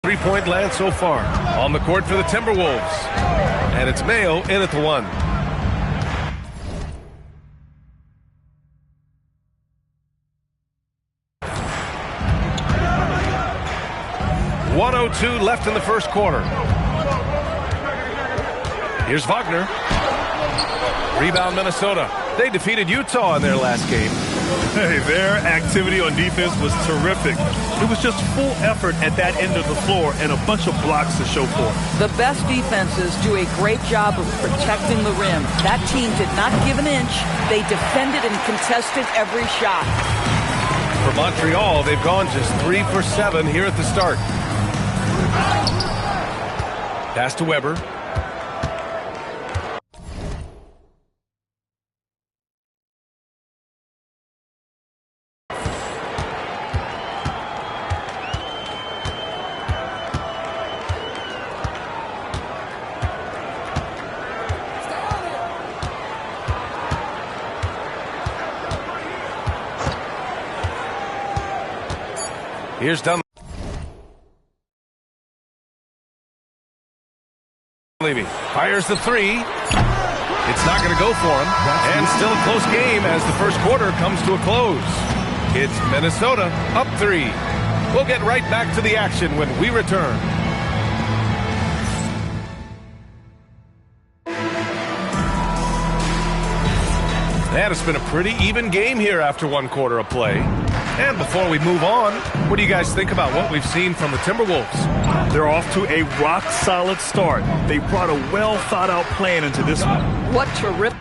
3-point land so far. On the court for the Timberwolves. And it's Mayo in at the 1. 1:02 left in the first quarter. Here's Wagner. Rebound Minnesota. They defeated Utah in their last game. Hey, their activity on defense was terrific. It was just full effort at that end of the floor and a bunch of blocks to show for it. The best defenses do a great job of protecting the rim. That team did not give an inch. They defended and contested every shot. For Montreal, they've gone just 3 for 7 here at the start. Pass to Weber. Here's Dunleavy. Fires the 3. It's not going to go for him. And still a close game as the first quarter comes to a close. It's Minnesota up 3. We'll get right back to the action when we return. And it's been a pretty even game here after 1 quarter of play. And before we move on, what do you guys think about what we've seen from the Timberwolves? They're off to a rock-solid start. They brought a well-thought-out plan into this one. What terrific.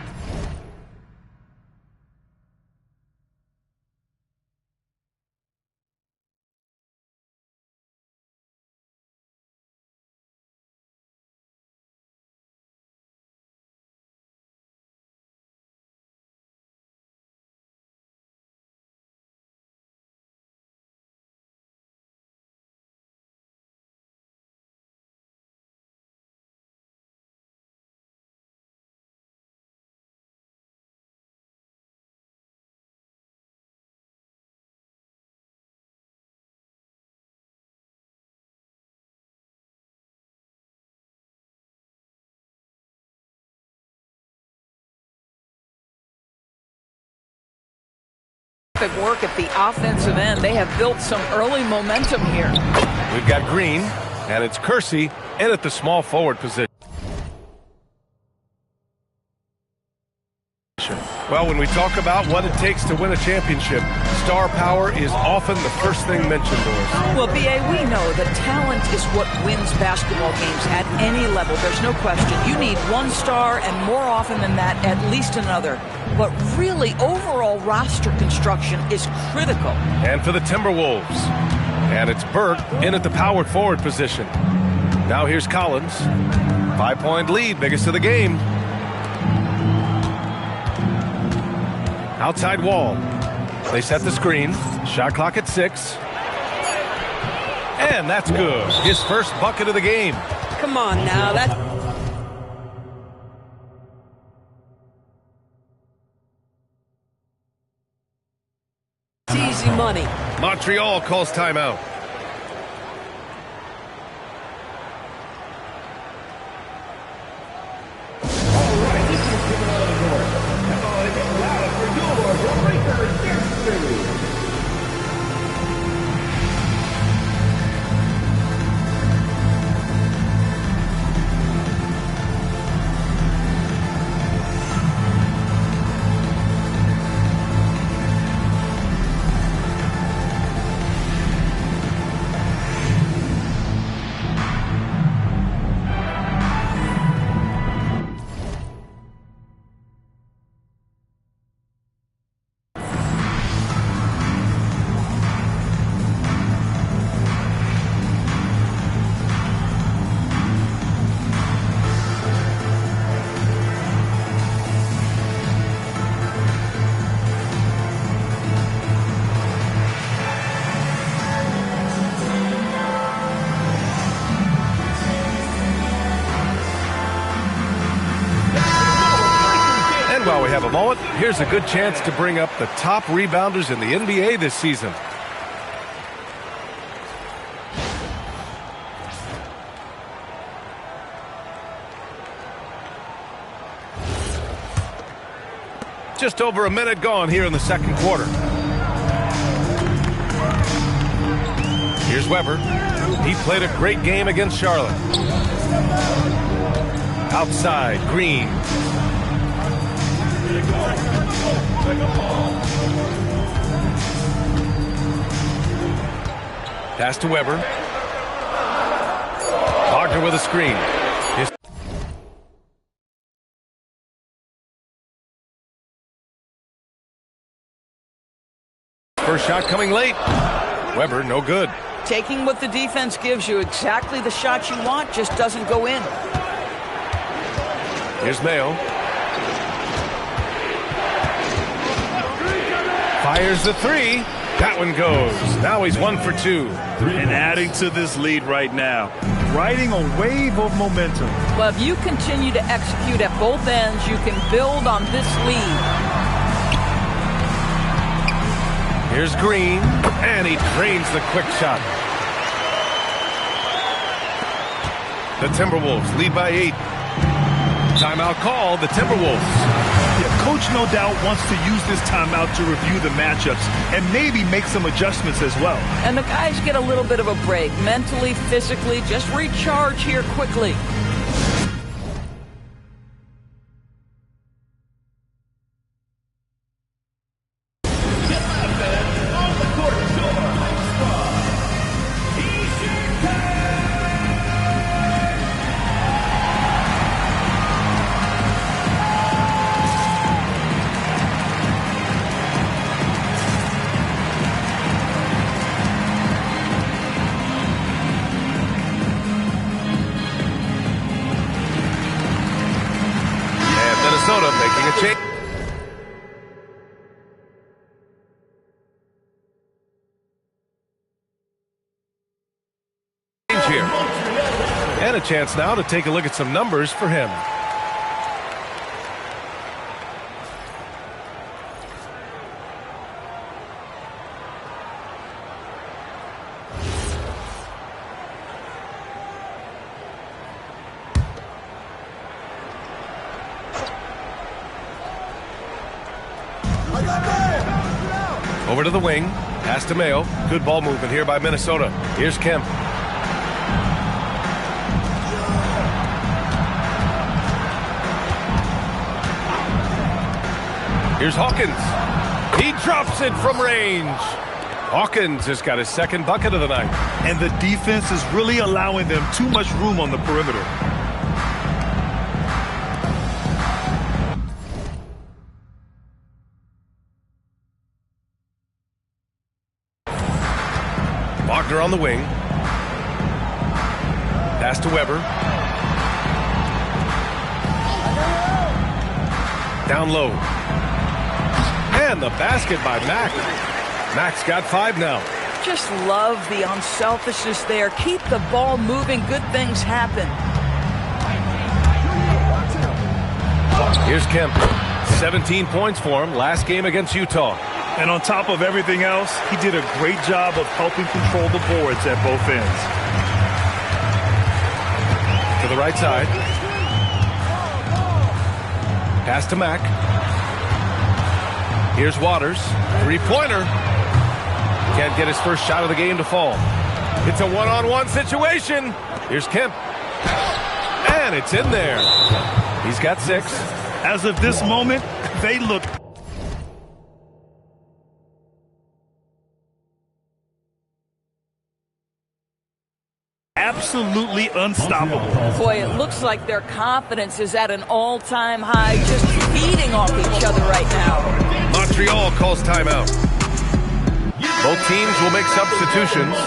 Work at the offensive end. They have built some early momentum here. We've got Green, and it's Kersey in at the small forward position. Well, when we talk about what it takes to win a championship, star power is often the first thing mentioned, Doris. Well, B.A., we know that talent is what wins basketball games at any level. There's no question. You need one star, and more often than that, at least another. But really, overall roster construction is critical. And for the Timberwolves, and it's Burke in at the power forward position. Now here's Collins. 5-point lead, biggest of the game. Outside wall. They set the screen. Shot clock at 6. And that's good. His first bucket of the game. Come on now. That's easy money. Montreal calls timeout. While we have a moment, here's a good chance to bring up the top rebounders in the NBA this season. Just over a minute gone here in the second quarter. Here's Weber. He played a great game against Charlotte. Outside, Green. Pass to Weber. Wagner with a screen. First shot coming late. Weber, no good. Taking what the defense gives you, exactly the shot you want, just doesn't go in. Here's Mayo. Fires the three. That one goes. Now he's 1 for 2. And adding to this lead right now. Riding a wave of momentum. Well, if you continue to execute at both ends, you can build on this lead. Here's Green, and he drains the quick shot. The Timberwolves lead by 8. Timeout call, the Timberwolves. Yeah, Coach no doubt wants to use this timeout to review the matchups and maybe make some adjustments as well. And the guys get a little bit of a break, mentally, physically, just recharge here quickly. Minnesota making a change. Here. And a chance now to take a look at some numbers for him. Over to the wing. Pass to Mayo. Good ball movement here by Minnesota. Here's Kemp. Here's Hawkins. He drops it from range. Hawkins has got his second bucket of the night. And the defense is really allowing them too much room on the perimeter. Wagner on the wing. Pass to Weber. Down low. And the basket by Mack. Mack's got 5 now. Just love the unselfishness there. Keep the ball moving. Good things happen. Here's Kemp. 17 points for him last game against Utah. And on top of everything else, he did a great job of helping control the boards at both ends. To the right side. Pass to Mack. Here's Waters. Three-pointer. Can't get his first shot of the game to fall. It's a one-on-one situation. Here's Kemp. And it's in there. He's got 6. As of this moment, they look absolutely unstoppable. Boy, it looks like their confidence is at an all-time high, just feeding off each other right now. Montreal calls timeout. Both teams will make substitutions.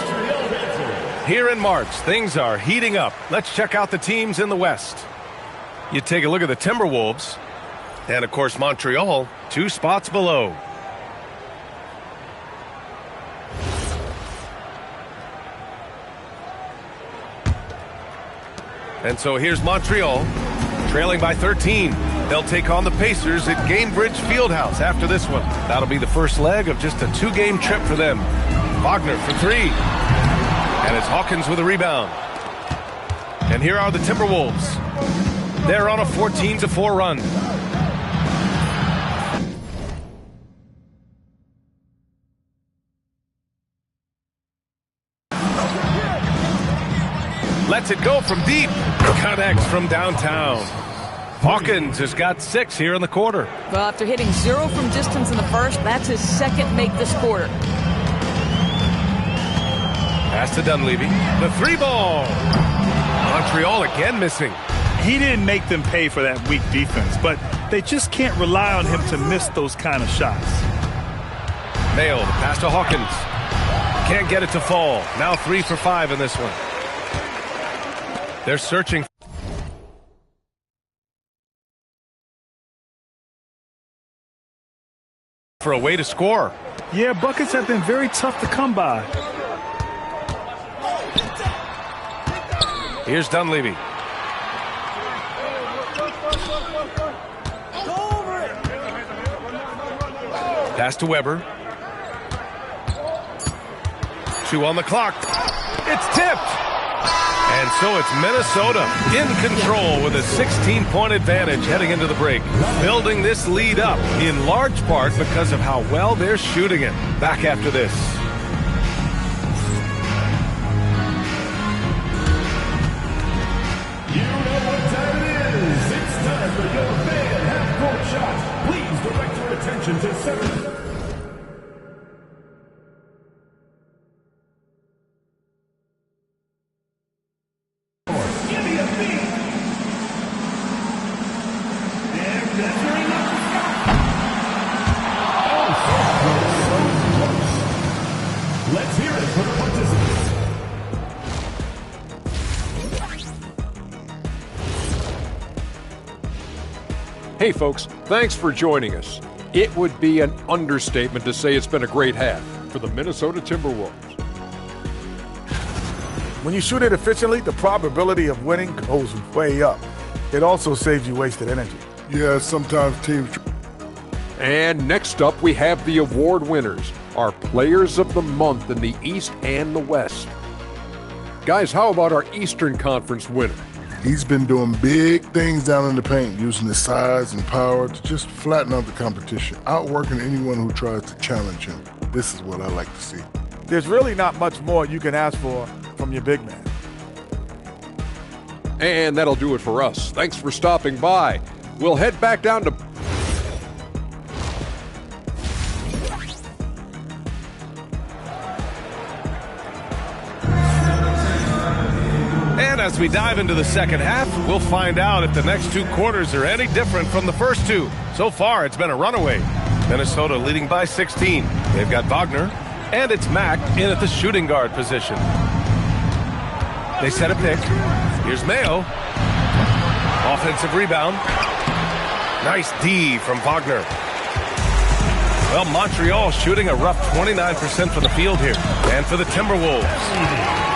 Here in March, things are heating up. Let's check out the teams in the West. You take a look at the Timberwolves. And, of course, Montreal, 2 spots below. And so here's Montreal, trailing by 13. They'll take on the Pacers at Gainbridge Fieldhouse after this one. That'll be the first leg of just a 2-game trip for them. Wagner for 3. And it's Hawkins with a rebound. And here are the Timberwolves. They're on a 14-4 run. Lets it go from deep. Connects from downtown. Hawkins has got 6 here in the quarter. Well, after hitting 0 from distance in the first, that's his second make this quarter. Pass to Dunleavy. The 3 ball. Montreal again missing. He didn't make them pay for that weak defense, but they just can't rely on him to miss those kind of shots. Mayo, the pass to Hawkins. Can't get it to fall. Now 3 for 5 in this one. They're searching for a way to score. Yeah, buckets have been very tough to come by. Here's Dunleavy. Pass to Weber. 2 on the clock. It's tipped. And so it's Minnesota in control with a 16-point advantage heading into the break. Building this lead up in large part because of how well they're shooting it. Back after this. You know what time it is. It's time for your fan half-court shot. Please direct your attention to 7. Let's hear it for the participants. Hey folks, thanks for joining us. It would be an understatement to say it's been a great half for the Minnesota Timberwolves. When you shoot it efficiently, the probability of winning goes way up. It also saves you wasted energy. Yeah, sometimes teams... And next up, we have the award winners, our Players of the Month in the East and the West. Guys, how about our Eastern Conference winner? He's been doing big things down in the paint, using his size and power to just flatten out the competition, outworking anyone who tries to challenge him. This is what I like to see. There's really not much more you can ask for from your big man. And that'll do it for us. Thanks for stopping by. We'll head back down to... And as we dive into the second half, we'll find out if the next 2 quarters are any different from the first 2. So far, it's been a runaway. Minnesota leading by 16. They've got Wagner, and it's Mack in at the shooting guard position. They set a pick. Here's Mayo. Offensive rebound. Nice D from Wagner. Well, Montreal shooting a rough 29% from the field here. And for the Timberwolves.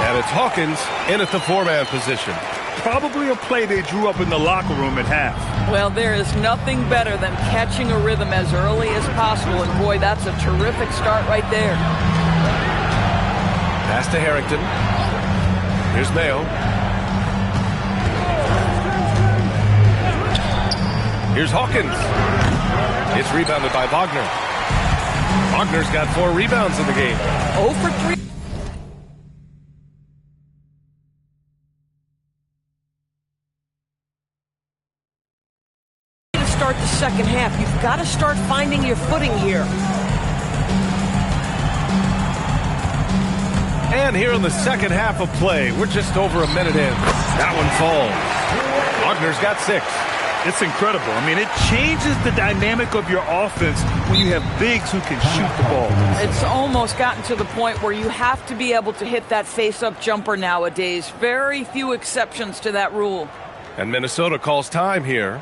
And it's Hawkins in at the 4-man position. Probably a play they drew up in the locker room at half. Well, there is nothing better than catching a rhythm as early as possible. And boy, that's a terrific start right there. Pass to Harrington. Here's Mayo. Here's Hawkins. It's rebounded by Wagner. Wagner's got 4 rebounds in the game. 0 for 3. To start the second half, you've got to start finding your footing here. And here in the second half of play, we're just over a minute in. That one falls. Wagner's got 6. It's incredible. I mean, it changes the dynamic of your offense when you have bigs who can shoot the ball. It's almost gotten to the point where you have to be able to hit that face-up jumper nowadays. Very few exceptions to that rule. And Minnesota calls time here.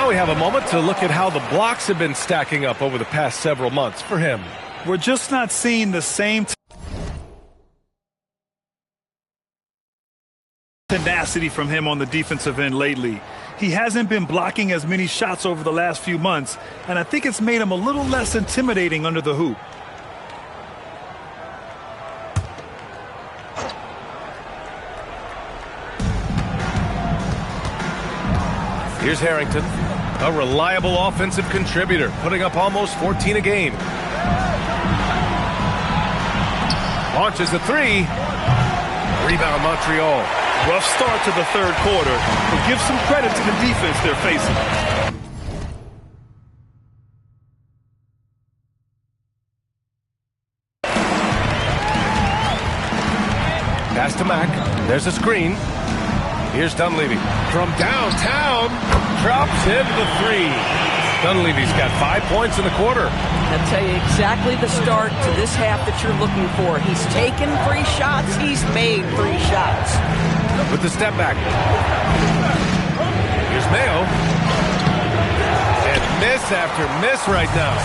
We have a moment to look at how the blocks have been stacking up over the past several months for him. We're just not seeing the same tenacity from him on the defensive end lately. He hasn't been blocking as many shots over the last few months, and I think it's made him a little less intimidating under the hoop. Here's Harrington, a reliable offensive contributor, putting up almost 14 a game. Launches a three. Rebound Montreal. Rough start to the third quarter, but give some credit to the defense they're facing. Pass to Mack. There's a screen. Here's Dunleavy. From downtown, drops in the three. Dunleavy's got 5 points in the quarter. I'll tell you exactly the start to this half that you're looking for. He's taken 3 shots. He's made 3 shots. With the step back. Here's Mayo. And miss after miss right now.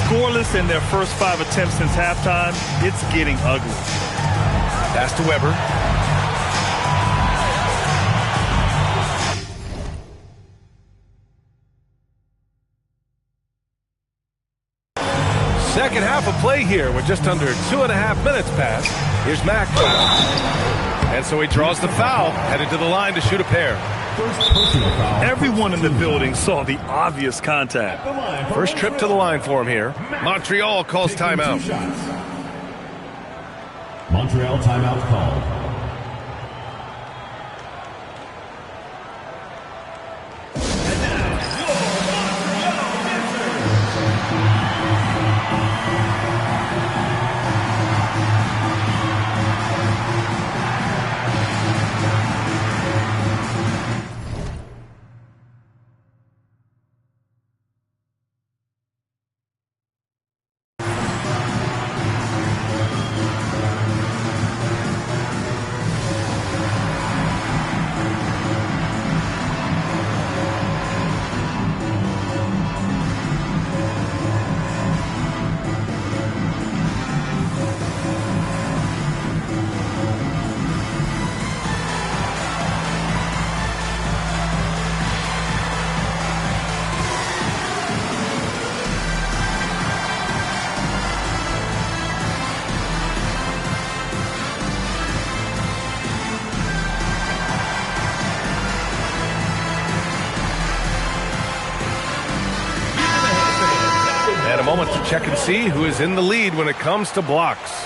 Scoreless in their first 5 attempts since halftime. It's getting ugly. Pass to Weber. Second half of play here with just under 2.5 minutes passed. Here's Mack. And so he draws the foul, headed to the line to shoot a pair. Everyone in the building saw the obvious contact. First trip to the line for him here. Montreal calls timeout. Montreal timeout called. And a moment to check and see who is in the lead when it comes to blocks.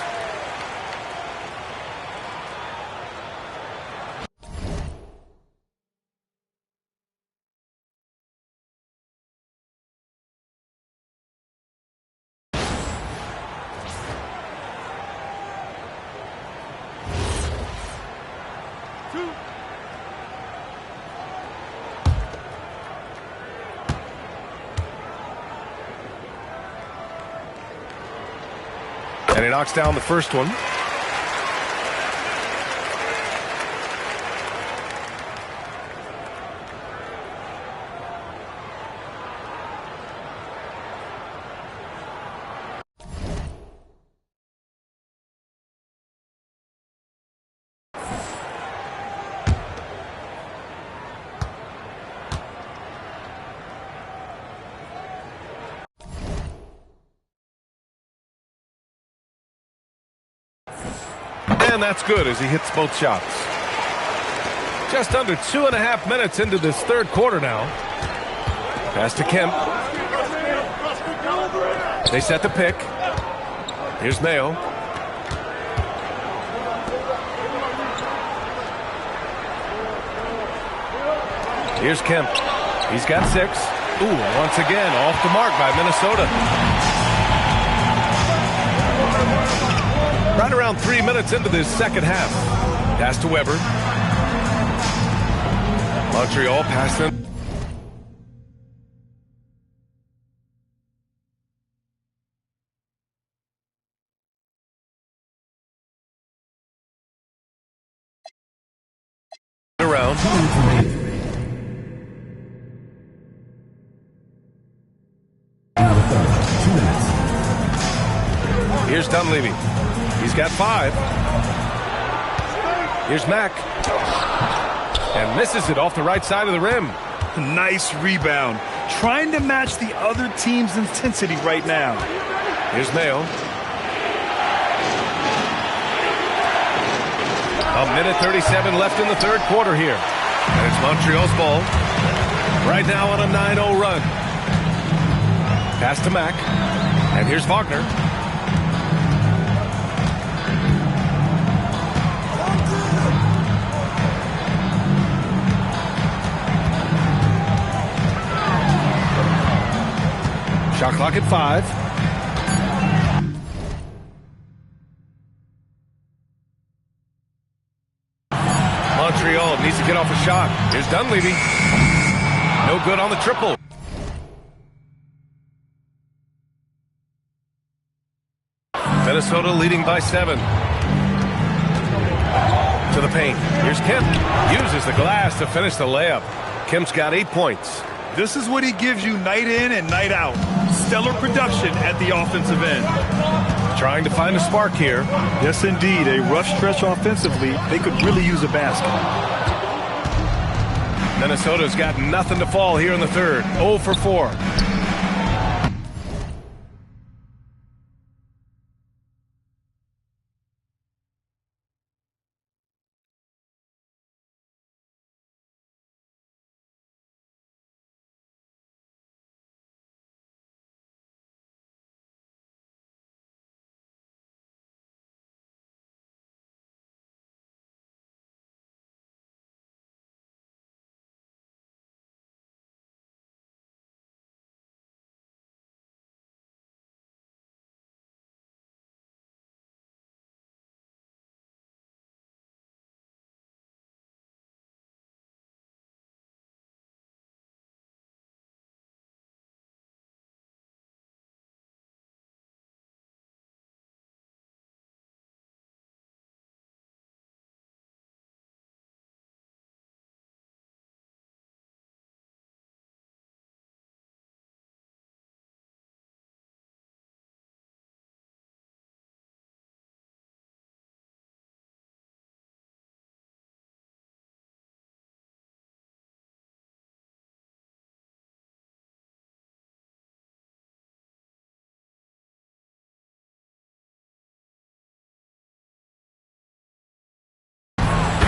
And he knocks down the first one. And that's good as he hits both shots. Just under 2.5 minutes into this third quarter now. Pass to Kemp. They set the pick. Here's Mayo. Here's Kemp. He's got 6. Ooh, once again, off the mark by Minnesota. Right around 3 minutes into this second half. Pass to Weber. Montreal passing. Around. Here's Dunleavy. He's got 5. Here's Mack. And misses it off the right side of the rim. Nice rebound. Trying to match the other team's intensity right now. Here's Mayo. A minute 37 left in the third quarter here. And it's Montreal's ball. Right now on a 9-0 run. Pass to Mack. And here's Wagner. Shot clock at 5. Montreal needs to get off a shot. Here's Dunleavy. No good on the triple. Minnesota leading by 7. To the paint. Here's Kemp. Uses the glass to finish the layup. Kemp's got 8 points. This is what he gives you night in and night out. Stellar production at the offensive end. Trying to find a spark here. Yes, indeed. A rough stretch offensively. They could really use a basket. Minnesota's got nothing to fall here in the third. 0 for 4.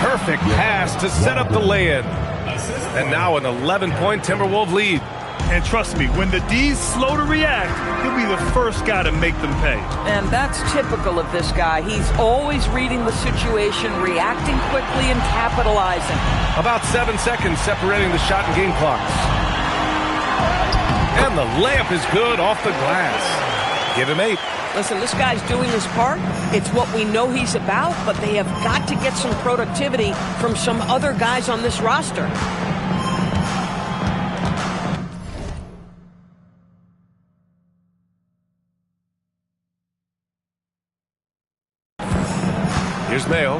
Perfect pass to set up the lay-in. And now an 11-point Timberwolves lead. And trust me, when the D's slow to react, he'll be the first guy to make them pay. And that's typical of this guy. He's always reading the situation, reacting quickly, and capitalizing. About 7 seconds separating the shot and game clocks. And the layup is good off the glass. Give him 8. Listen, this guy's doing his part. It's what we know he's about, but they have got to get some productivity from some other guys on this roster. Here's Mayo.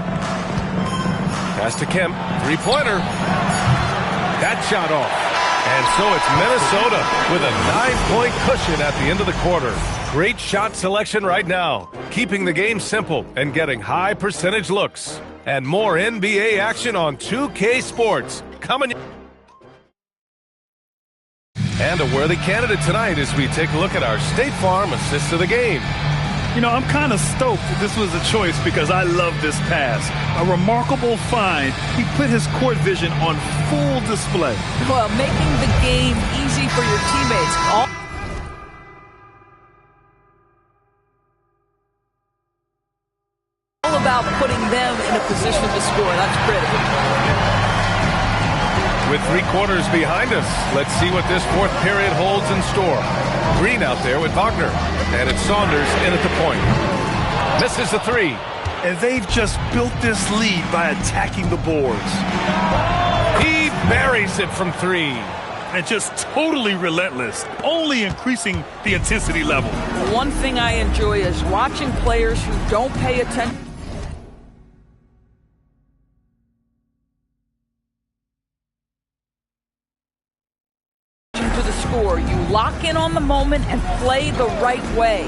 Pass to Kemp. Three-pointer. That shot off. And so it's Minnesota with a 9-point cushion at the end of the quarter. Great shot selection right now, keeping the game simple and getting high percentage looks. And more NBA action on 2K Sports coming. And a worthy candidate tonight as we take a look at our State Farm assist of the game. You know, I'm kind of stoked this was a choice because I love this pass. A remarkable find. He put his court vision on full display. Well, making the game easy for your teammates. All about putting them in a position to score. That's pretty. With 3 quarters behind us, let's see what this fourth period holds in store. Green out there with Wagner, and it's Saunders in at the point. Misses the 3. And they've just built this lead by attacking the boards. He buries it from 3. And just totally relentless, only increasing the intensity level. One thing I enjoy is watching players who don't pay attention to the score. You lock in on the moment and play the right way.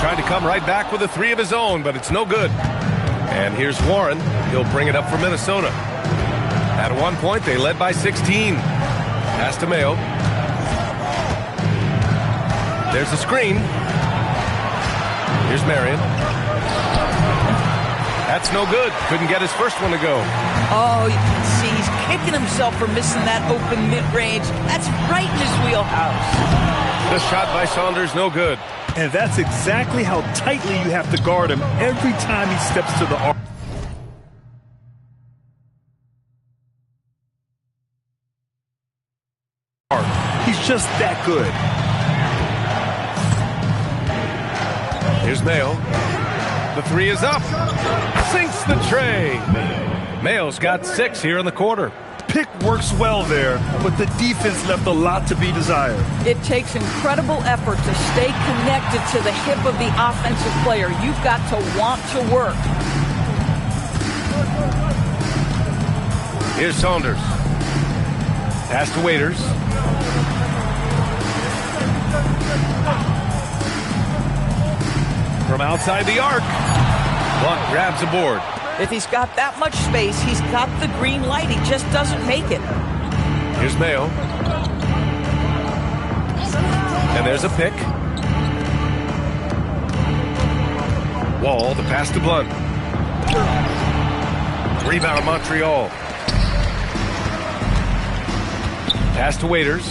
Trying to come right back with a 3 of his own, but it's no good. And here's Warren. He'll bring it up for Minnesota. At one point, they led by 16. Pass to Mayo. There's a screen. Here's Marion. That's no good. Couldn't get his first one to go. Oh, you can see he's kicking himself for missing that open mid-range. That's right in his wheelhouse. The shot by Saunders, no good. And that's exactly how tightly you have to guard him every time he steps to the arc. He's just that good. Here's Mayo. The three is up. Sinks the tray. Mayo's got 6 here in the quarter. Pick works well there, but the defense left a lot to be desired. It takes incredible effort to stay connected to the hip of the offensive player. You've got to want to work. Here's Saunders. Pass to Waiters. From outside the arc. Blunt grabs a board. If he's got that much space, he's got the green light. He just doesn't make it. Here's Mayo. And there's a pick. Wall, the pass to Blunt. Rebound Montreal. Pass to Waiters.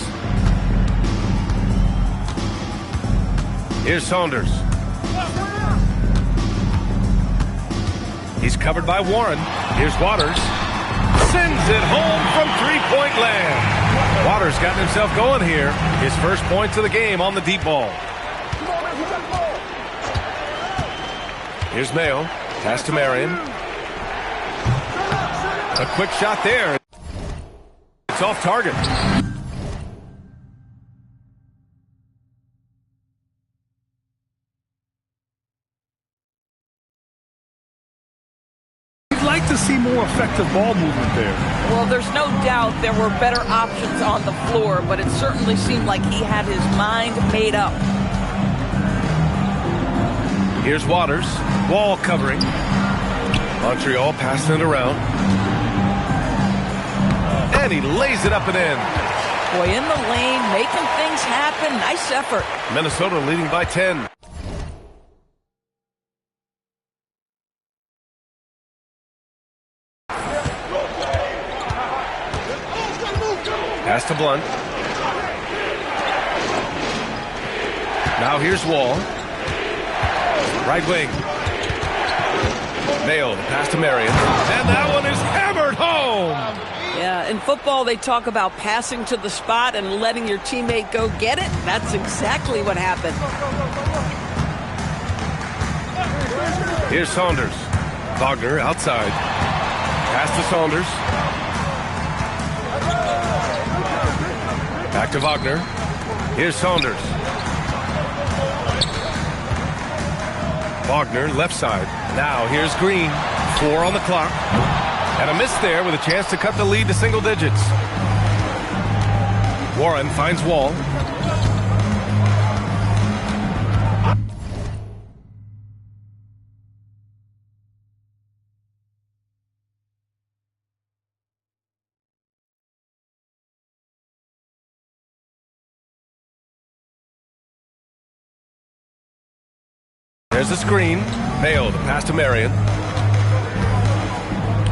Here's Saunders. He's covered by Warren. Here's Waters. Sends it home from three-point land. Waters got himself going here. His first points of the game on the deep ball. Here's Mayo. Pass to Marion. A quick shot there. It's off target. Like to see more effective ball movement there. Well, there's no doubt there were better options on the floor, but it certainly seemed like he had his mind made up. Here's Waters. Wall covering. Montreal passing it around. And he lays it up and in. Boy, in the lane, making things happen. Nice effort. Minnesota leading by 10. Pass to Blunt. Now here's Wall. Right wing. Mayo, pass to Marion. And that one is hammered home. Yeah, in football they talk about passing to the spot and letting your teammate go get it. That's exactly what happened. Here's Saunders. Wagner outside. Pass to Saunders. Back to Wagner. Here's Saunders. Wagner, left side. Now here's Green. 4 on the clock. And a miss there with a chance to cut the lead to single digits. Warren finds Wall. There's a screen. Mayo, the pass to Marion.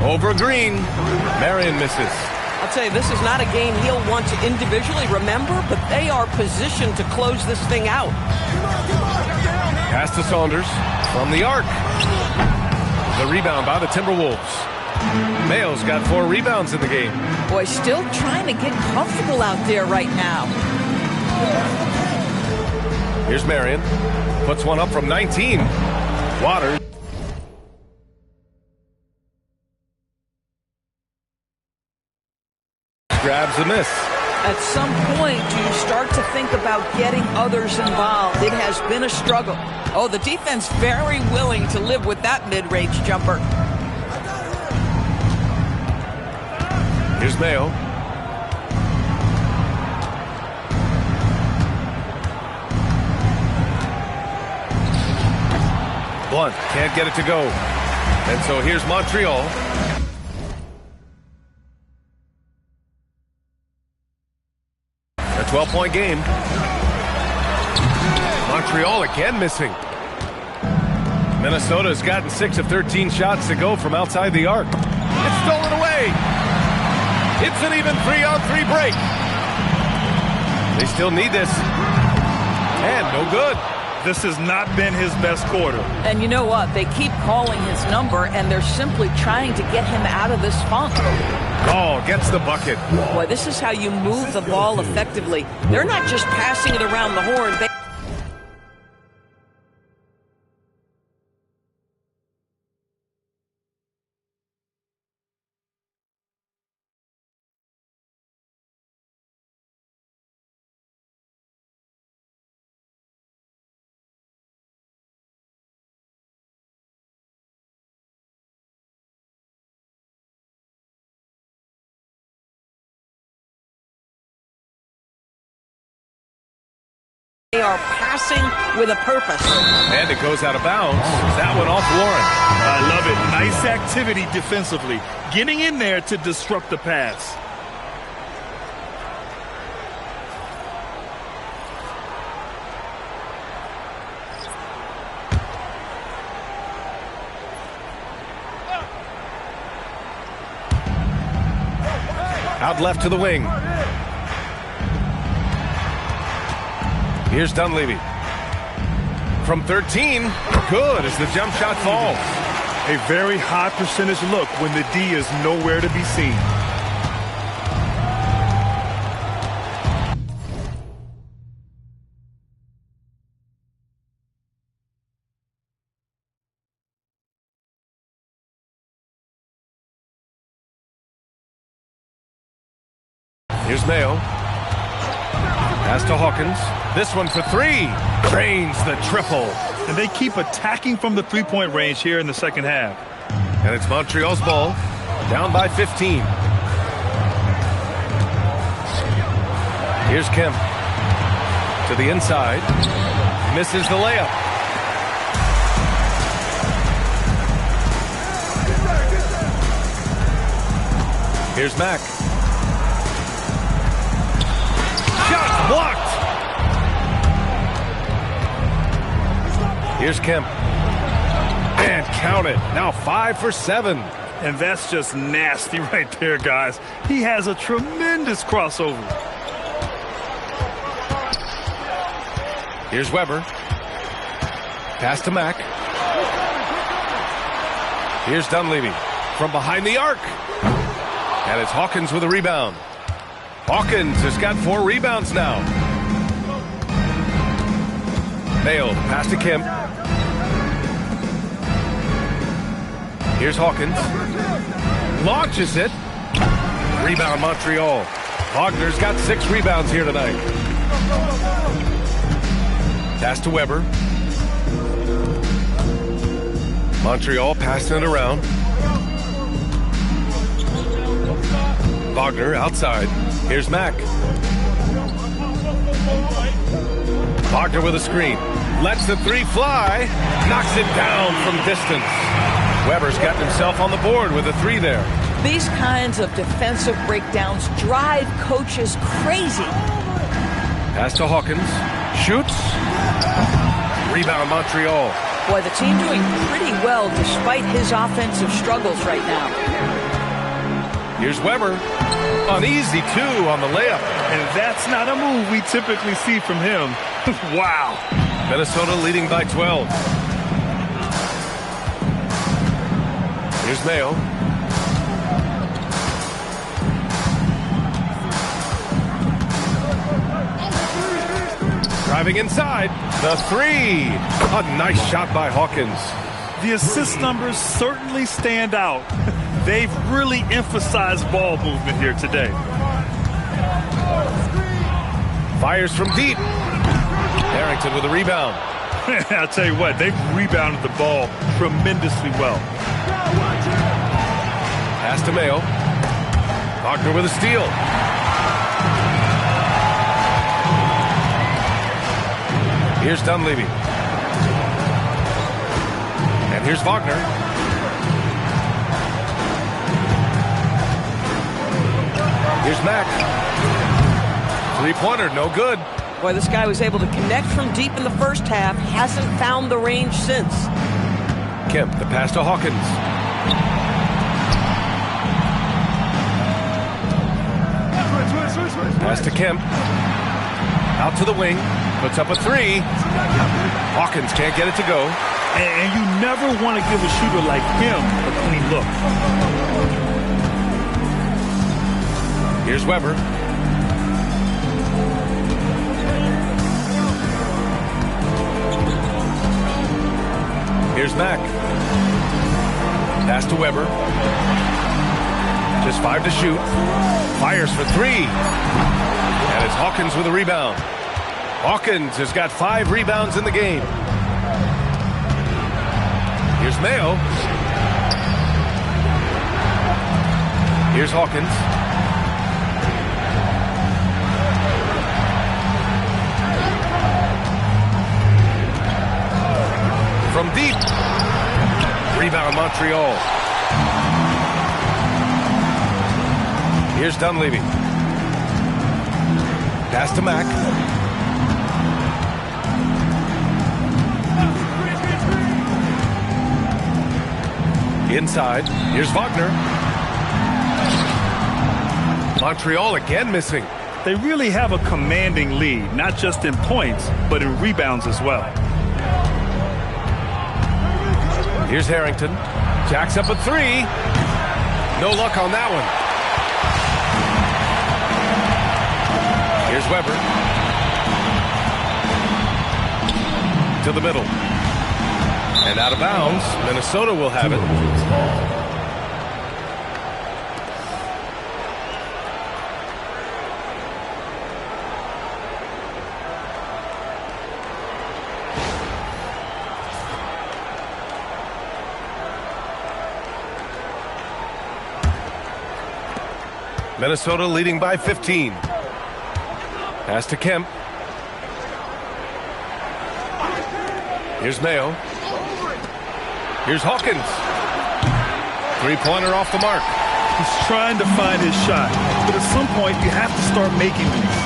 Over Green. Marion misses. I'll tell you, this is not a game he'll want to individually remember, but they are positioned to close this thing out. Pass to Saunders from the arc. The rebound by the Timberwolves. Mayo's got 4 rebounds in the game. Boy, still trying to get comfortable out there right now. Here's Marion. Puts one up from 19. Waters. Grabs the miss. At some point, you start to think about getting others involved. It has been a struggle. Oh, the defense very willing to live with that mid-range jumper. Here's Mayo. Blunt can't get it to go. And so here's Montreal. A 12-point game. Montreal again missing. Minnesota's gotten 6 of 13 shots to go from outside the arc. It's stolen away. It's an even 3-on-3 break. They still need this. And no good. This has not been his best quarter. And you know what? They keep calling his number, and they're simply trying to get him out of this funk. Gall gets the bucket. Boy, this is how you move the ball effectively. They're not just passing it around the horn. They are passing with a purpose. And it goes out of bounds. That one off Warren. I love it. Nice activity defensively. Getting in there to disrupt the pass. Out left to the wing. Here's Dunleavy. From 13, good as the jump shot falls. A very high percentage look when the D is nowhere to be seen. Here's Mayo. Pass to Hawkins. This one for 3. Drains the triple. And they keep attacking from the three-point range here in the second half. And it's Montreal's ball. Down by 15. Here's Kemp. To the inside. Misses the layup. Here's Mack. Shot blocked. Here's Kemp. And count it. Now 5 for 7. And that's just nasty right there, guys. He has a tremendous crossover. Here's Weber. Pass to Mack. Here's Dunleavy from behind the arc. And it's Hawkins with a rebound. Hawkins has got 4 rebounds now. Mayo, pass to Kemp. Here's Hawkins. Launches it. Rebound Montreal. Wagner's got 6 rebounds here tonight. Pass to Weber. Montreal passing it around. Wagner outside. Here's Mack. Wagner with a screen. Lets the 3 fly. Knocks it down from distance. Weber's gotten himself on the board with a 3 there. These kinds of defensive breakdowns drive coaches crazy. Pass to Hawkins. Shoots. Rebound Montreal. Boy, the team doing pretty well despite his offensive struggles right now. Here's Weber. An easy 2 on the layup. And that's not a move we typically see from him. Wow. Minnesota leading by 12. Here's Mayo. Driving inside. The 3. A nice shot by Hawkins. The assist numbers certainly stand out. They've really emphasized ball movement here today. Fires from deep. Harrington with a rebound. I'll tell you what, they've rebounded the ball tremendously well. Pass to Mayo. Wagner with a steal. Here's Dunleavy. And here's Wagner. Here's Mack. Three-pointer, no good. Boy, this guy was able to connect from deep in the first half. Hasn't found the range since. Kemp, the pass to Hawkins. Pass to Kemp. Out to the wing. Puts up a three. Hawkins can't get it to go. And you never want to give a shooter like him a clean look. Here's Weber. Here's Mack. Pass to Weber. Just 5 to shoot. Fires for 3. And it's Hawkins with a rebound. Hawkins has got 5 rebounds in the game. Here's Mayo. Here's Hawkins. From deep. Rebound Montreal. Here's Dunleavy. Pass to Mack. Inside. Here's Wagner. Montreal again missing. They really have a commanding lead, not just in points, but in rebounds as well. Here's Harrington. Jacks up a 3. No luck on that one. Here's Weber. To the middle. And out of bounds. Minnesota will have it. Minnesota leading by 15. Pass to Kemp. Here's Mayo. Here's Hawkins. Three-pointer off the mark. He's trying to find his shot, but at some point you have to start making these.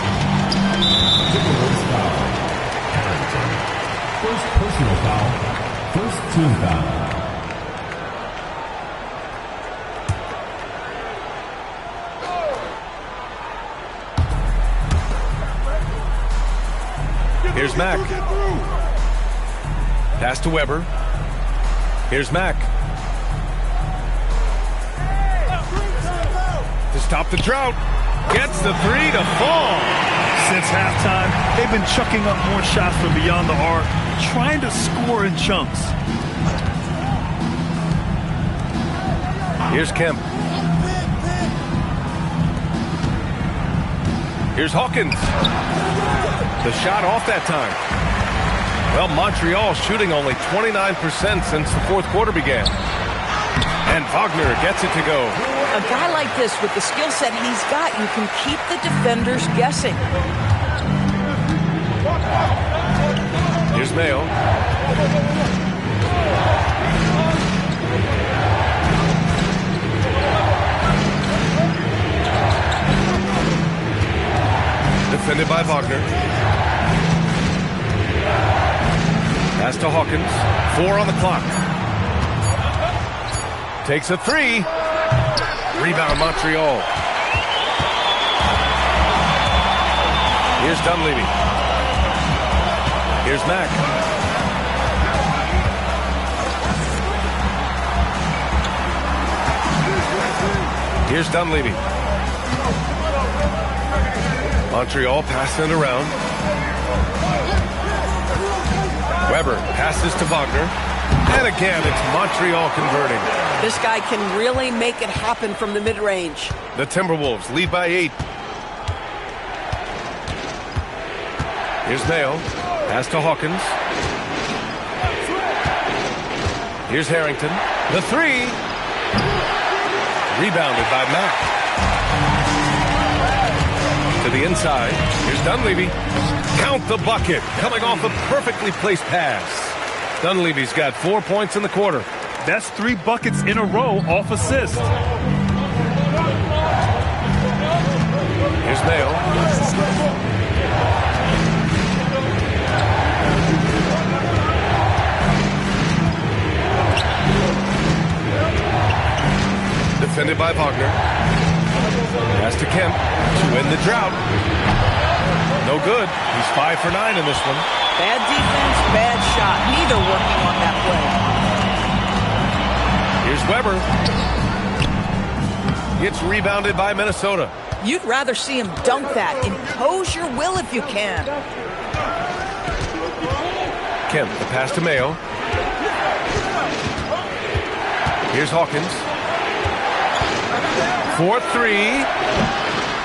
First personal foul. First team foul. Here's Mack. Pass to Weber. Here's Mack. To stop the drought. Gets the 3 to fall. Since halftime, they've been chucking up more shots from beyond the arc, trying to score in chunks. Here's Kemp. Here's Hawkins. The shot off that time. Well, Montreal shooting only 29% since the fourth quarter began. And Wagner gets it to go. A guy like this, with the skill set he's got, you can keep the defenders guessing. Here's Mayo. Defended by Wagner. Pass to Hawkins. 4 on the clock. Takes a 3. Rebound Montreal. Here's Dunleavy. Here's Mack. Here's Dunleavy. Montreal passing it around. Weber passes to Wagner. And again, it's Montreal converting. This guy can really make it happen from the mid-range. The Timberwolves lead by 8. Here's Mayo. Pass to Hawkins. Here's Harrington. The 3. Rebounded by Mack. To the inside. Here's Dunleavy. Count the bucket. Coming off a perfectly placed pass. Dunleavy's got 4 points in the quarter. That's 3 buckets in a row off assist. Here's Mayo. Defended by Wagner. Pass to Kemp to win the drought. No good. He's 5 for 9 in this one. Bad defense, bad shot. Neither working on that play. Here's Weber. It's rebounded by Minnesota. You'd rather see him dunk that. Impose your will if you can. Kemp, the pass to Mayo. Here's Hawkins. 4-3.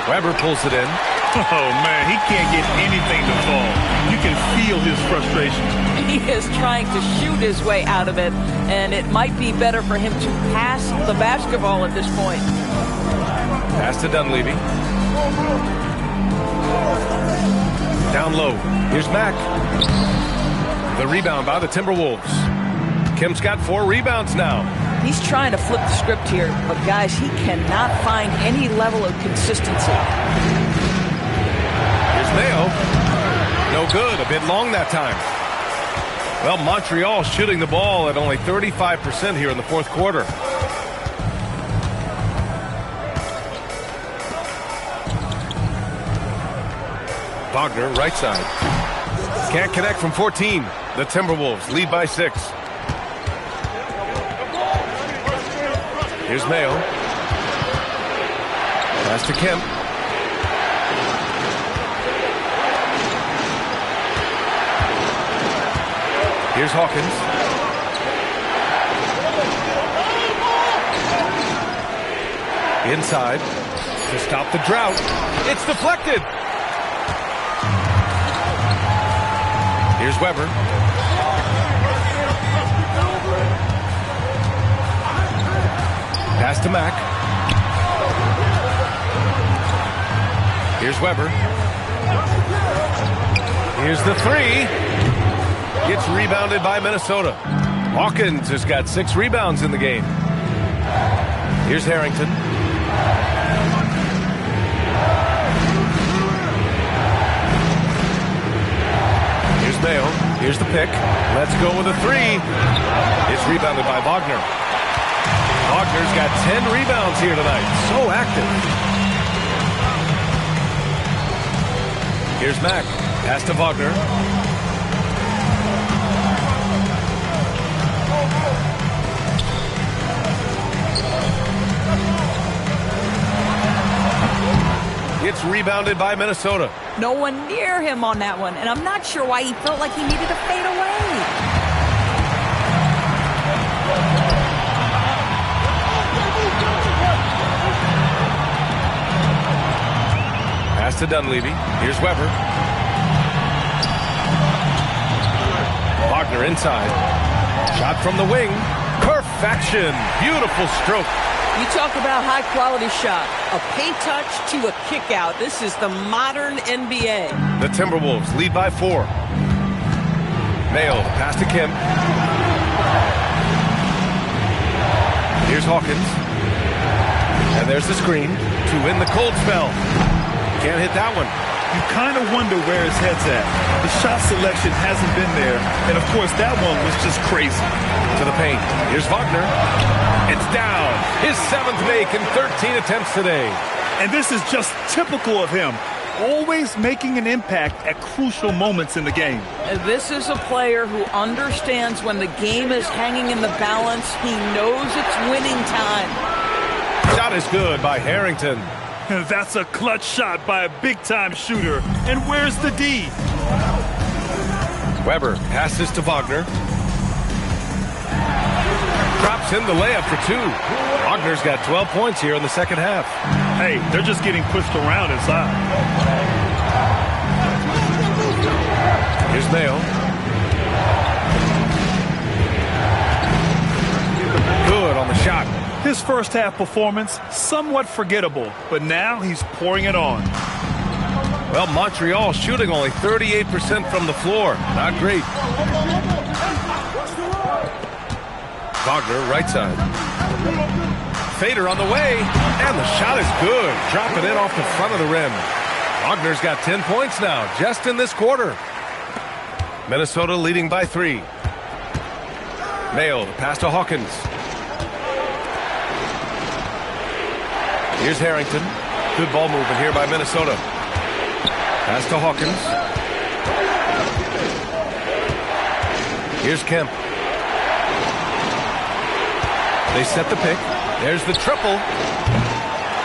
Weber pulls it in. Oh, man, he can't get anything to fall. You can feel his frustration. He is trying to shoot his way out of it, and it might be better for him to pass the basketball at this point. Pass to Dunleavy. Down low. Here's Mack. The rebound by the Timberwolves. Kemp's got 4 rebounds now. He's trying to flip the script here, but guys, he cannot find any level of consistency. Here's Mayo. No good. A bit long that time. Well, Montreal shooting the ball at only 35% here in the fourth quarter. Wagner, right side. Can't connect from 14. The Timberwolves lead by 6. Here's Mayo. Pass to Kemp. Here's Hawkins. Inside to stop the drought. It's deflected. Here's Weber. Pass to Mack. Here's Weber. Here's the 3. Gets rebounded by Minnesota. Hawkins has got 6 rebounds in the game. Here's Harrington. Here's Mayo. Here's the pick. Let's go with a 3. It's rebounded by Wagner. Wagner's got 10 rebounds here tonight. So active. Here's Mack. Pass to Wagner. It's rebounded by Minnesota. No one near him on that one, and I'm not sure why he felt like he needed to fade away. Pass to Dunleavy. Here's Weber. Wagner inside. Shot from the wing. Perfection. Beautiful stroke. You talk about high-quality shot. A paint touch to a kick-out. This is the modern NBA. The Timberwolves lead by 4. Mayo, the pass to Kemp. Here's Hawkins. And there's the screen to win the cold spell. Can't hit that one. You kind of wonder where his head's at. The shot selection hasn't been there. And, of course, that one was just crazy. To the paint. Here's Wagner. It's down. His 7th make in 13 attempts today. And this is just typical of him. Always making an impact at crucial moments in the game. This is a player who understands when the game is hanging in the balance. He knows it's winning time. Shot is good by Harrington. That's a clutch shot by a big-time shooter. And where's the D? Weber passes to Wagner. Drops in the layup for 2. Wagner's got 12 points here in the second half. Hey, they're just getting pushed around inside. Here's Mayo. Good on the shot. His first half performance, somewhat forgettable, but now he's pouring it on. Well, Montreal shooting only 38% from the floor. Not great. Wagner, right side. fader on the way, and the shot is good. Dropping it off the front of the rim. Wagner's got 10 points now, just in this quarter. Minnesota leading by 3. Mayo, the pass to Hawkins. Here's Harrington. Good ball movement here by Minnesota. Pass to Hawkins. Here's Kemp. They set the pick. There's the triple.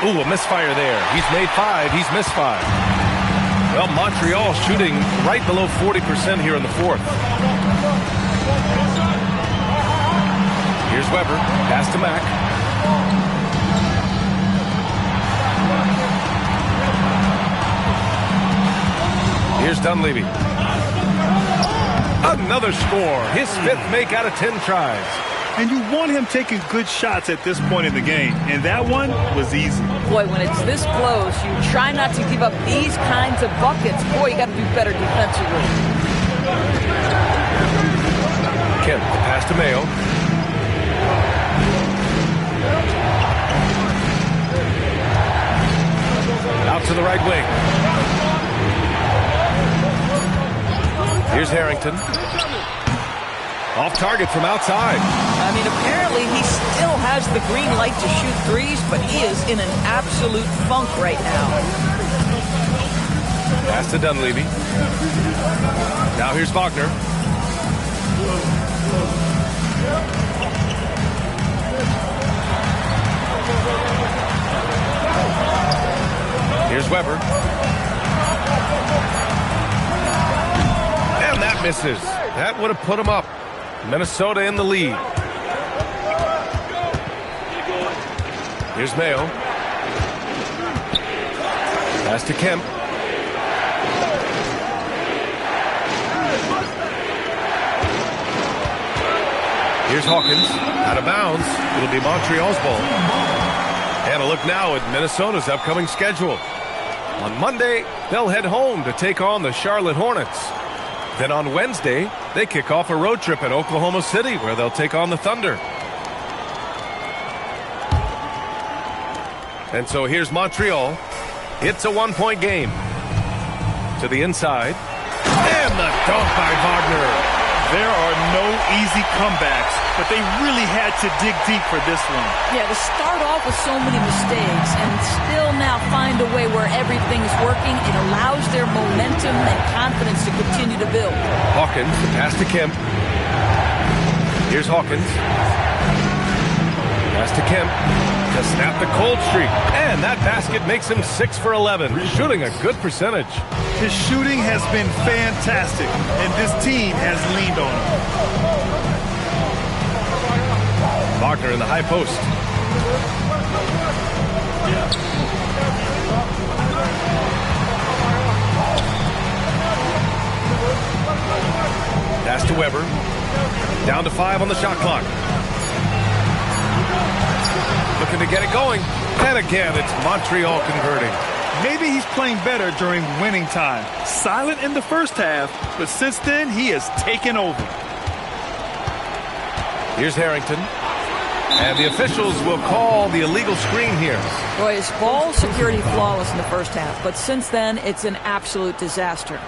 Ooh, a misfire there. He's made 5. He's missed 5. Well, Montreal shooting right below 40% here in the fourth. Here's Weber. Pass to Mack. Here's Dunleavy. Another score. His 5th make out of 10 tries. And you want him taking good shots at this point in the game. And that one was easy. Boy, when it's this close, you try not to give up these kinds of buckets. Boy, you got to do better defensively. Kemp, pass to Mayo. Out to the right wing. Here's Harrington. Off target from outside. I mean, apparently he still has the green light to shoot threes, but he is in an absolute funk right now. Pass to Dunleavy. Now here's Wagner. Here's Weber. And that misses. That would have put him up. Minnesota in the lead. Here's Mayo. Pass to Kemp. Here's Hawkins. Out of bounds. It'll be Montreal's ball. And a look now at Minnesota's upcoming schedule. On Monday, they'll head home to take on the Charlotte Hornets. Then on Wednesday, they kick off a road trip at Oklahoma City, where they'll take on the Thunder. And so here's Montreal. It's a 1-point game. To the inside. And the dunk by Wagner. There are no easy comebacks, but they really had to dig deep for this one. Yeah, to start off with so many mistakes and still now find a way where everything's working, it allows their momentum and confidence to continue to build. Hawkins, the pass to Kemp. Here's Hawkins. Pass to Kemp to snap the cold streak. And that basket makes him 6 for 11, shooting a good percentage. His shooting has been fantastic, and this team has leaned on him. Wagner in the high post. Pass to Weber. Down to 5 on the shot clock. Looking to get it going. And again, it's Montreal converting. Maybe he's playing better during winning time. Silent in the first half, but since then, he has taken over. Here's Harrington. And the officials will call the illegal screen here. Boy, his ball security flawless in the first half, but since then, it's an absolute disaster.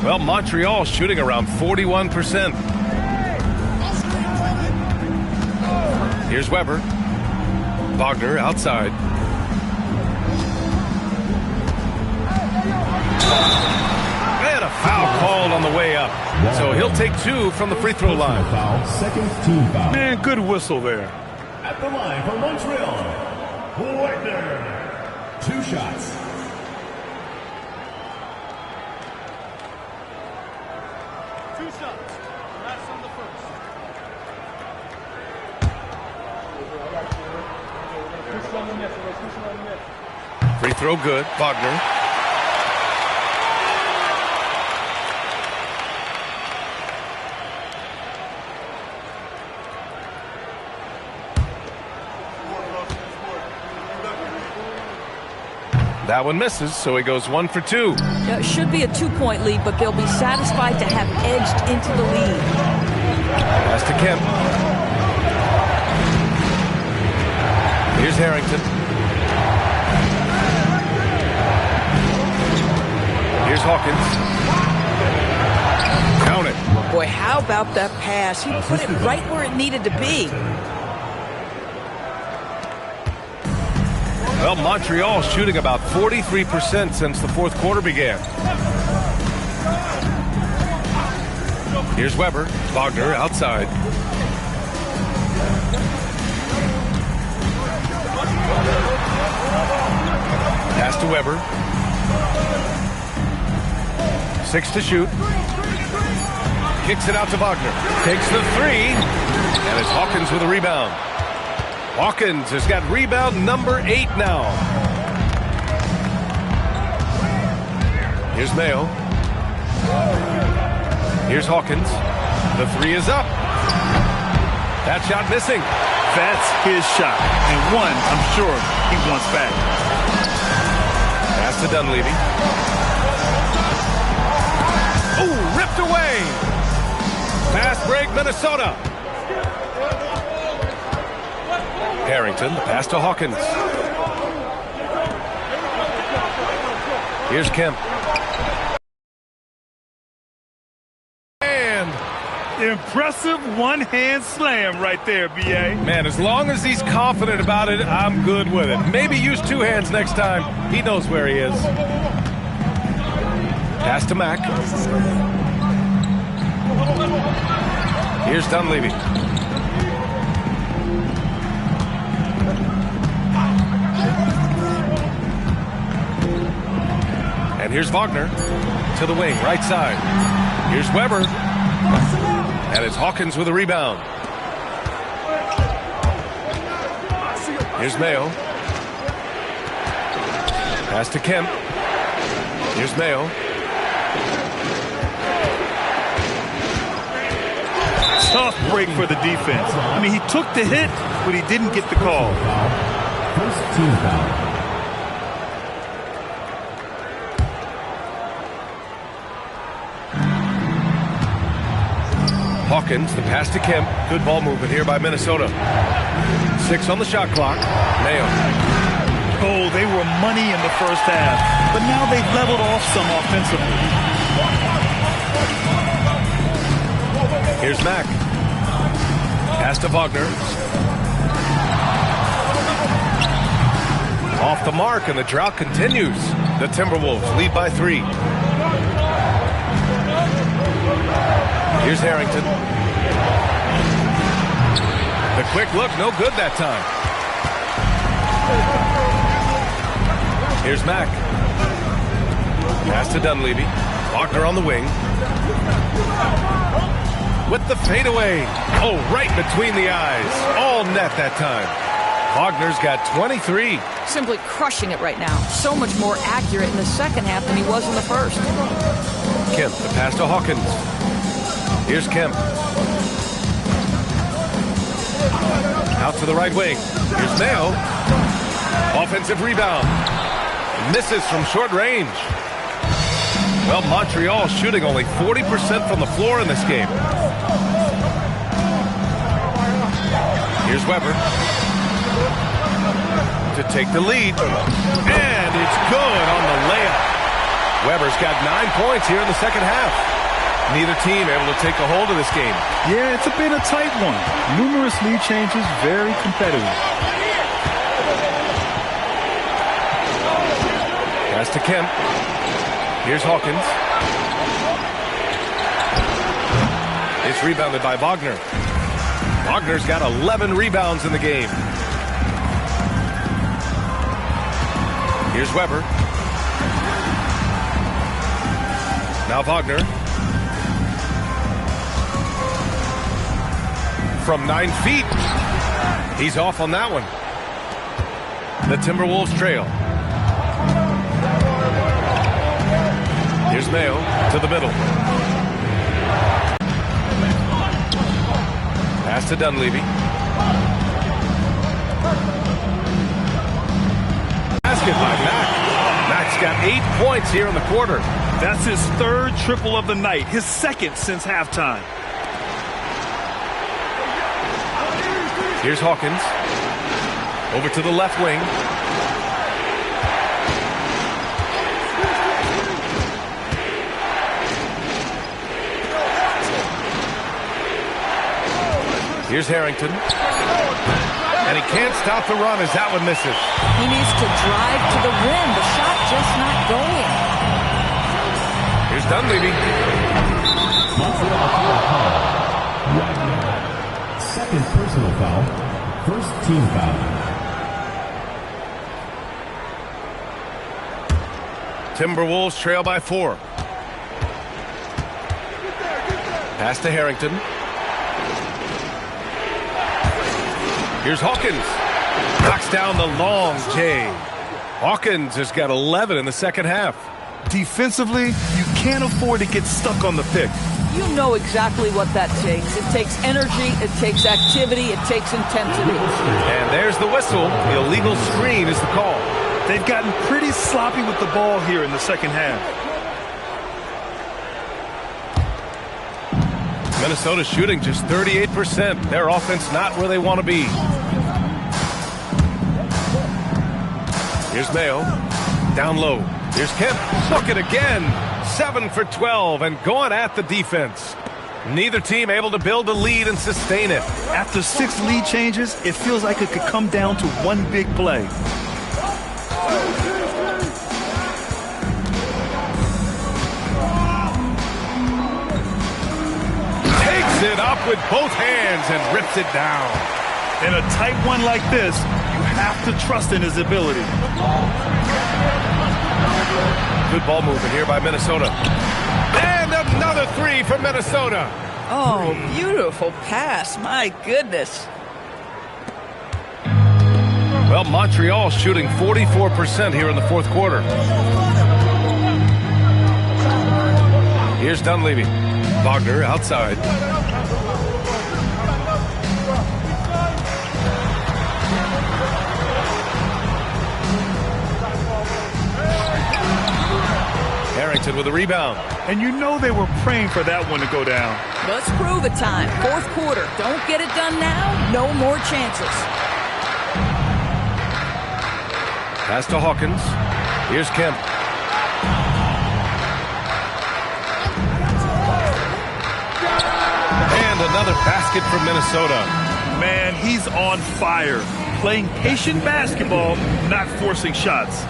Well, Montreal shooting around 41%. Here's Weber. Wagner outside. And a foul called on the way up. So he'll take 2 from the free throw line. Second team foul. Man, good whistle there. At the line for Montreal, Wagner. 2 shots. Free throw good. Wagner. That one misses, so he goes 1 for 2. Now, it should be a 2-point lead, but they'll be satisfied to have edged into the lead. Pass to Kemp. Here's Harrington. Here's Hawkins. Count it. Boy, how about that pass? He put it right where it needed to be. Well, Montreal shooting about 43% since the fourth quarter began. Here's Weber. Wagner outside. Pass to Weber. 6 to shoot. Kicks it out to Wagner. Takes the 3. And it's Hawkins with a rebound. Hawkins has got rebound number 8 now. Here's Mayo. Here's Hawkins. The 3 is up. That shot missing. That's his shot. And one, I'm sure, he wants back. Pass to Dunleavy. Oh, ripped away. Fast break, Minnesota. Harrington, the pass to Hawkins. Here's Kemp. And impressive one-hand slam right there, B.A. Man, as long as he's confident about it, I'm good with it. Maybe use 2 hands next time. He knows where he is. Pass to Mack. Here's Dunleavy. And here's Wagner to the wing, right side. Here's Weber. And it's Hawkins with a rebound. Here's Mayo. Pass to Kemp. Here's Mayo. Tough break for the defense. I mean, he took the hit, but he didn't get the call. First team foul. Hawkins, the pass to Kemp. Good ball movement here by Minnesota. 6 on the shot clock. Mayo. Oh, they were money in the first half, but now they've leveled off some offensively. Here's Mack. Pass to Wagner. Off the mark, and the drought continues. The Timberwolves lead by 3. Here's Harrington. The quick look, no good that time. Here's Mack. Pass to Dunleavy. Wagner on the wing. With the fadeaway. Oh, right between the eyes. All net that time. Wagner's got 23. Simply crushing it right now. So much more accurate in the second half than he was in the first. Kemp, the pass to Hawkins. Here's Kemp. Out to the right wing. Here's Mayo. Offensive rebound. Misses from short range. Well, Montreal shooting only 40% from the floor in this game. Here's Weber to take the lead. And it's good on the layup. Weber's got 9 points here in the second half. Neither team able to take a hold of this game. Yeah, it's been a tight one. Numerous lead changes, very competitive. Pass to Kemp. Here's Hawkins. It's rebounded by Wagner. Wagner's got 11 rebounds in the game. Here's Weber. Now Wagner. From 9 feet. He's off on that one. The Timberwolves trail. Here's Mayo to the middle. Pass to Dunleavy. Basket by Mack. got 8 points here in the quarter. That's his third triple of the night, his second since halftime. Here's Hawkins. Over to the left wing. Here's Harrington. And he can't stop the run as that one misses. He needs to drive to the rim. The shot just not going. Here's Dunleavy. Montreal foul. Wagner. Second personal foul. First team foul. Timberwolves trail by 4. Pass to Harrington. Here's Hawkins. Knocks down the long J. Hawkins has got 11 in the second half. Defensively, you can't afford to get stuck on the pick. You know exactly what that takes. It takes energy, it takes activity, it takes intensity. And there's the whistle. The illegal screen is the call. They've gotten pretty sloppy with the ball here in the second half. Minnesota shooting just 38%. Their offense not where they want to be. Here's Mayo. Down low. Here's Kemp. Look it again. 7 for 12 and going at the defense. Neither team able to build a lead and sustain it. After 6 lead changes, it feels like it could come down to one big play. Takes it up with both hands and rips it down. In a tight one like this, you have to trust in his ability. Good ball movement here by Minnesota. And another 3 for Minnesota. Oh, beautiful pass. My goodness. Well, Montreal shooting 44% here in the fourth quarter. Here's Dunleavy. Wagner outside. Harrington with a rebound. And you know they were praying for that one to go down. Let's prove it time. Fourth quarter. Don't get it done now. No more chances. Pass to Hawkins. Here's Kemp. And another basket from Minnesota. Man, he's on fire. Playing patient basketball, not forcing shots.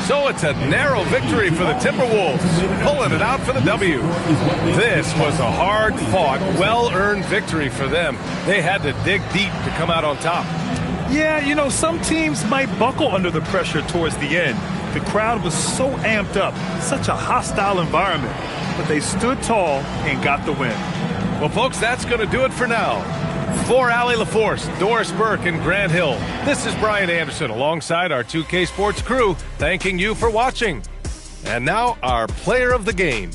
So it's a narrow victory for the Timberwolves, pulling it out for the W. This was a hard-fought, well-earned victory for them. They had to dig deep to come out on top. Yeah, you know, some teams might buckle under the pressure towards the end. The crowd was so amped up, such a hostile environment. But they stood tall and got the win. Well, folks, that's going to do it for now. For Allie LaForce, Doris Burke, and Grant Hill, this is Brian Anderson alongside our 2K Sports crew, thanking you for watching. And now, our player of the game.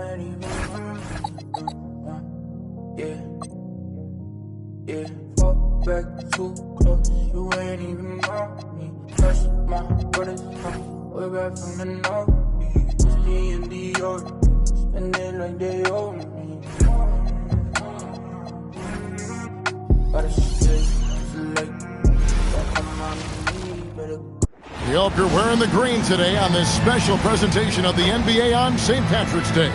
Yeah, fall back too close, you ain't even know me. Touch my brother's house, way back from the north. It's me and Dior, spend it like they owe me. Gotta stay late, don't come on me, better. We hope you're wearing the green today on this special presentation of the NBA on St. Patrick's Day.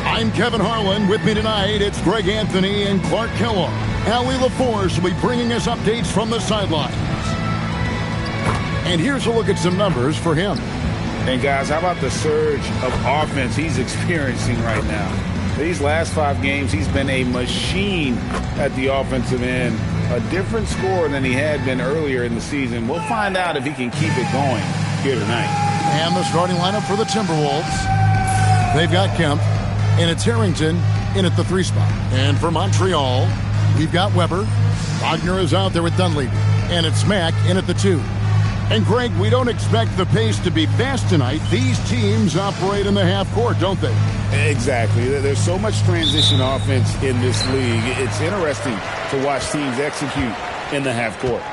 I'm Kevin Harlan. With me tonight, it's Greg Anthony and Clark Kellogg. Allie LaForce will be bringing us updates from the sidelines. And here's a look at some numbers for him. And guys, how about the surge of offense he's experiencing right now? These last 5 games, he's been a machine at the offensive end. A different score than he had been earlier in the season. We'll find out if he can keep it going here tonight. And the starting lineup for the Timberwolves. They've got Kemp, and it's Harrington in at the 3 spot. And for Montreal, we've got Weber. Wagner is out there with Dunleavy. And it's Mack in at the 2. And Greg, we don't expect the pace to be fast tonight. These teams operate in the half court, don't they? Exactly. There's so much transition offense in this league. It's interesting to watch teams execute in the half court.